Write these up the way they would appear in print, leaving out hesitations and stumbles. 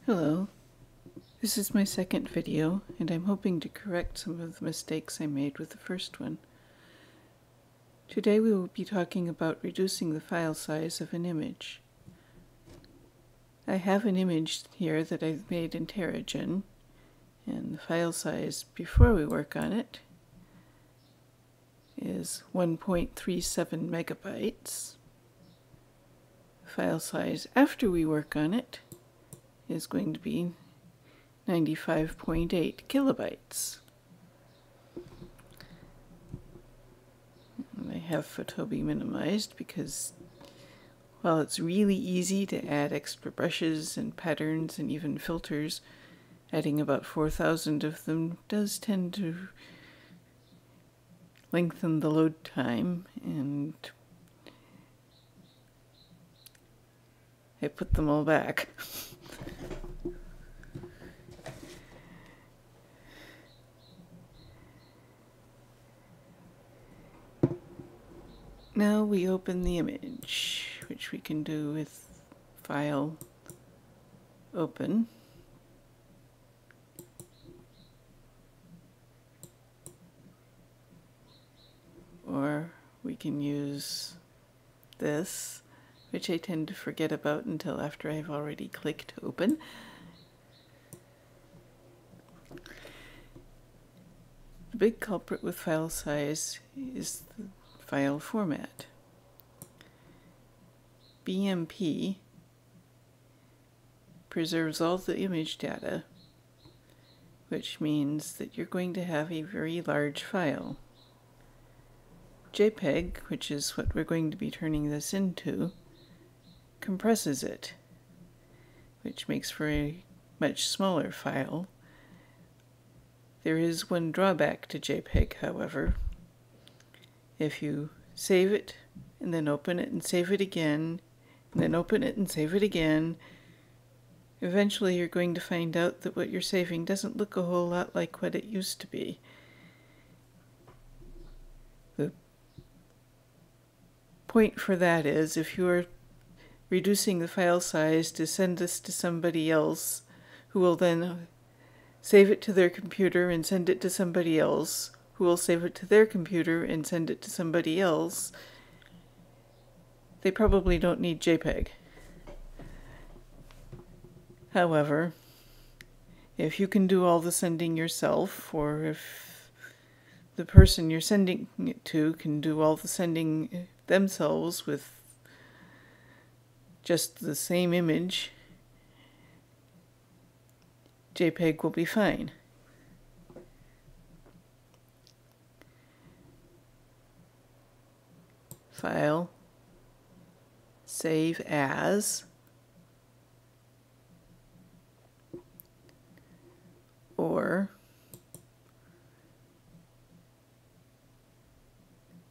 Hello, this is my second video, and I'm hoping to correct some of the mistakes I made with the first one. Today we will be talking about reducing the file size of an image. I have an image here that I've made in Teragen, and the file size before we work on it is 1.37 megabytes. The file size after we work on it is going to be 95.8 kilobytes. And I have Photobee minimized because while it's really easy to add extra brushes and patterns and even filters, adding about 4,000 of them does tend to lengthen the load time, and I put them all back. Now we open the image, which we can do with File, Open. Or we can use this, which I tend to forget about until after I've already clicked Open. The big culprit with file size is the file format. BMP preserves all the image data, which means that you're going to have a very large file. JPEG, which is what we're going to be turning this into, compresses it, which makes for a much smaller file. There is one drawback to JPEG, however. If you save it, and then open it and save it again, and then open it and save it again, eventually you're going to find out that what you're saving doesn't look a whole lot like what it used to be. The point for that is, if you are reducing the file size to send this to somebody else, who will then save it to their computer and send it to somebody else, who will save it to their computer and send it to somebody else, they probably don't need JPEG. However, if you can do all the sending yourself, or if the person you're sending it to can do all the sending themselves with just the same image, JPEG will be fine. File, Save As, or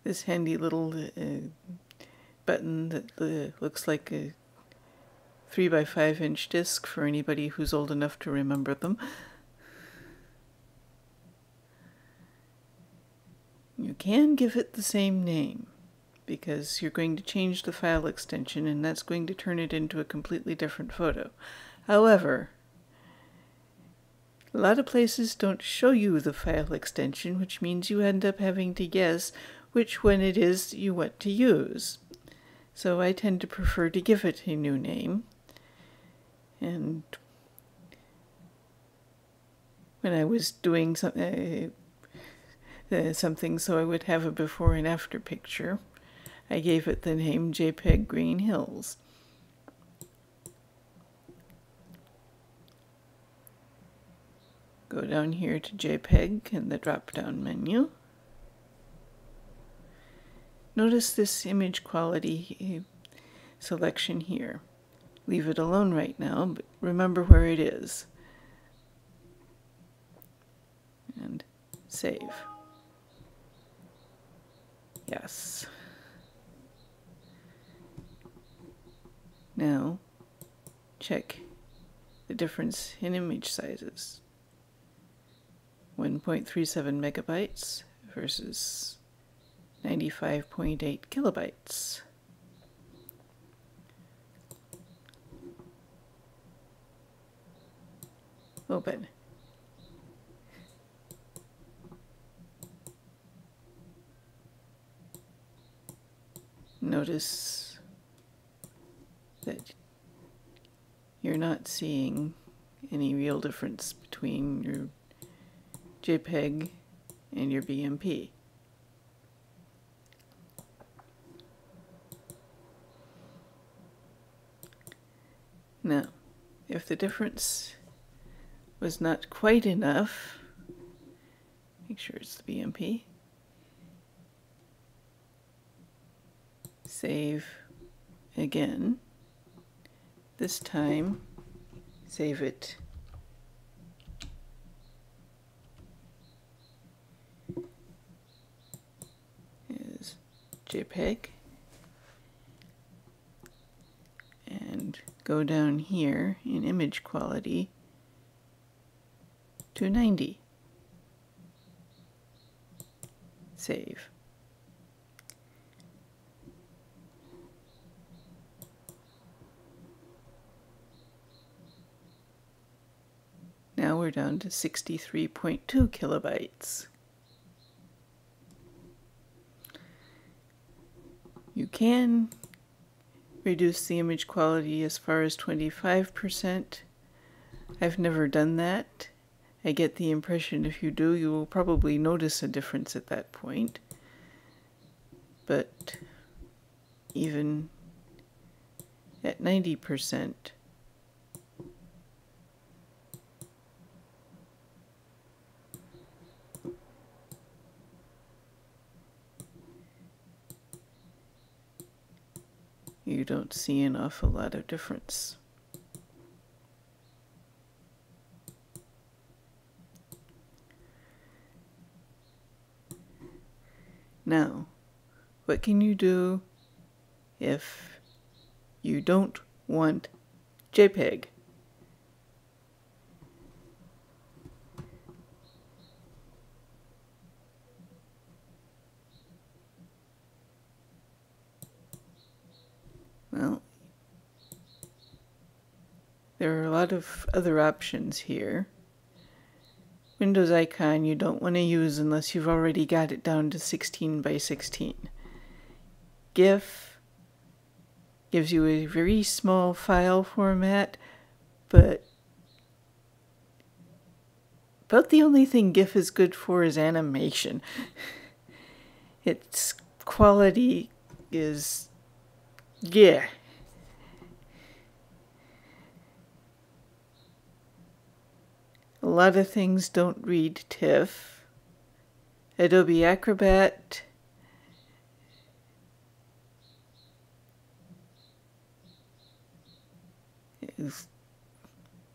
this handy little button that looks like a 3x5 inch disc for anybody who's old enough to remember them. You can give it the same name, because you're going to change the file extension, and that's going to turn it into a completely different photo. However, a lot of places don't show you the file extension, which means you end up having to guess which one it is you want to use. So I tend to prefer to give it a new name. And when I was doing something so I would have a before and after picture, I gave it the name JPEG Green Hills. Go down here to JPEG in the drop-down menu. Notice this image quality selection here. Leave it alone right now, but remember where it is. And save. Yes. Now, check the difference in image sizes. 1.37 megabytes versus 95.8 kilobytes. Open. Notice that you're not seeing any real difference between your JPEG and your BMP. Now, if the difference was not quite enough, make sure it's the BMP. Save again. This time, save it as JPEG. And go down here in image quality to 90. Save. Now we're down to 63.2 kilobytes. You can reduce the image quality as far as 25%. I've never done that. I get the impression if you do, you will probably notice a difference at that point. But even at 90%, you don't see an awful lot of difference. Now, what can you do if you don't want JPEG? Well, there are a lot of other options here. Windows icon you don't want to use unless you've already got it down to 16 by 16. GIF gives you a very small file format, but about the only thing GIF is good for is animation. Its quality is, yeah. A lot of things don't read TIFF. Adobe Acrobat is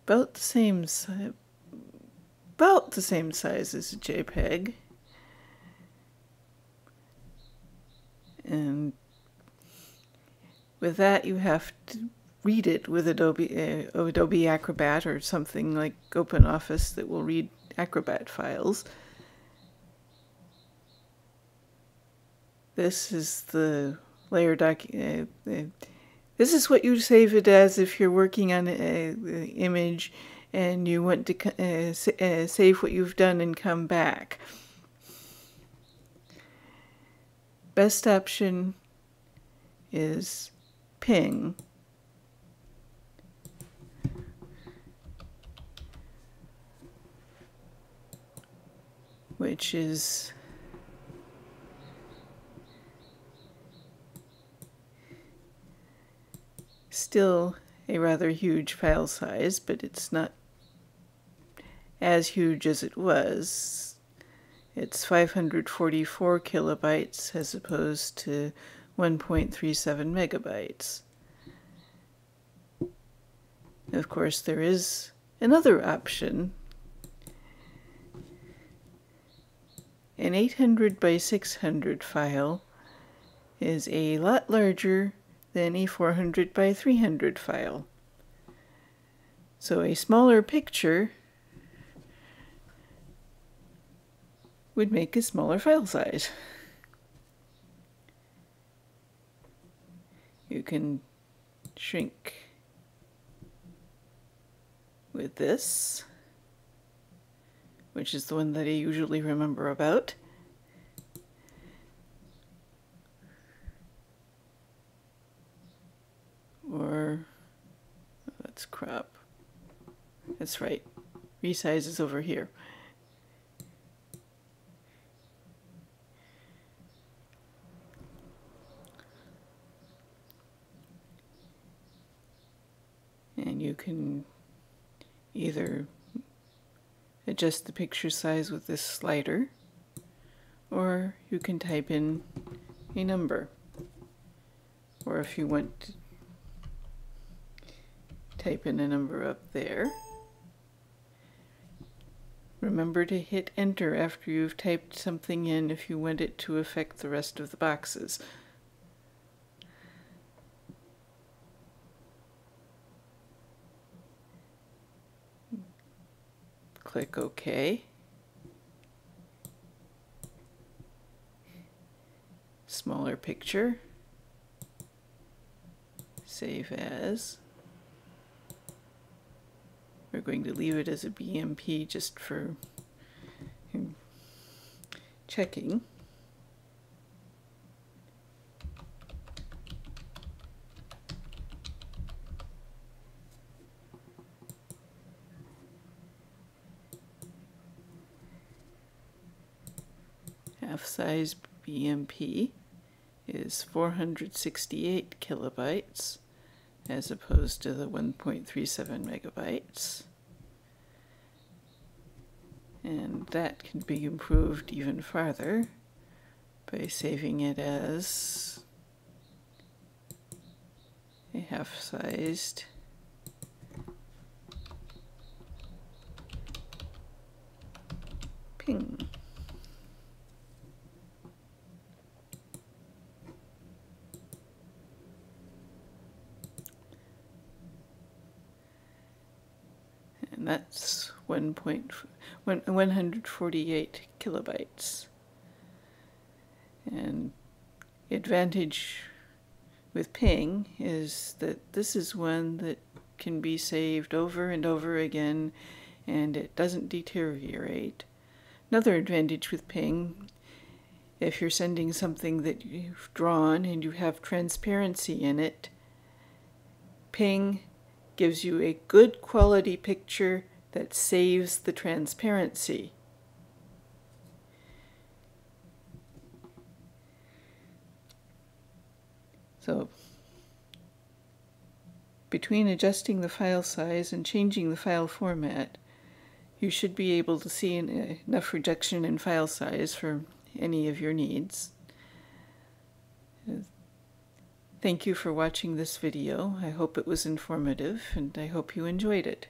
about the same size as a JPEG. And with that, you have to read it with Adobe Acrobat or something like OpenOffice that will read Acrobat files. This is the layer this is what you save it as if you're working on an image and you want to save what you've done and come back. Best option is ping. Which is still a rather huge file size, but it's not as huge as it was. It's 544 kilobytes as opposed to 1.37 megabytes. Of course, there is another option. An 800 by 600 file is a lot larger than a 400 by 300 file. So a smaller picture would make a smaller file size. You can shrink with this. which is the one that I usually remember about. Or, that's crap. That's right. Resize is over here. And you can either adjust the picture size with this slider, or you can type in a number. Or if you want to type in a number up there, remember to hit enter after you've typed something in if you want it to affect the rest of the boxes. Click OK. Smaller picture. Save as. We're going to leave it as a BMP just for checking. Half-size BMP is 468 kilobytes as opposed to the 1.37 megabytes. And that can be improved even farther by saving it as a half-sized ping. And that's 148 kilobytes. And the advantage with Ping is that this is one that can be saved over and over again, and it doesn't deteriorate. Another advantage with Ping, if you're sending something that you've drawn and you have transparency in it, Ping gives you a good quality picture that saves the transparency. So, between adjusting the file size and changing the file format, you should be able to see enough reduction in file size for any of your needs. Thank you for watching this video. I hope it was informative, and I hope you enjoyed it.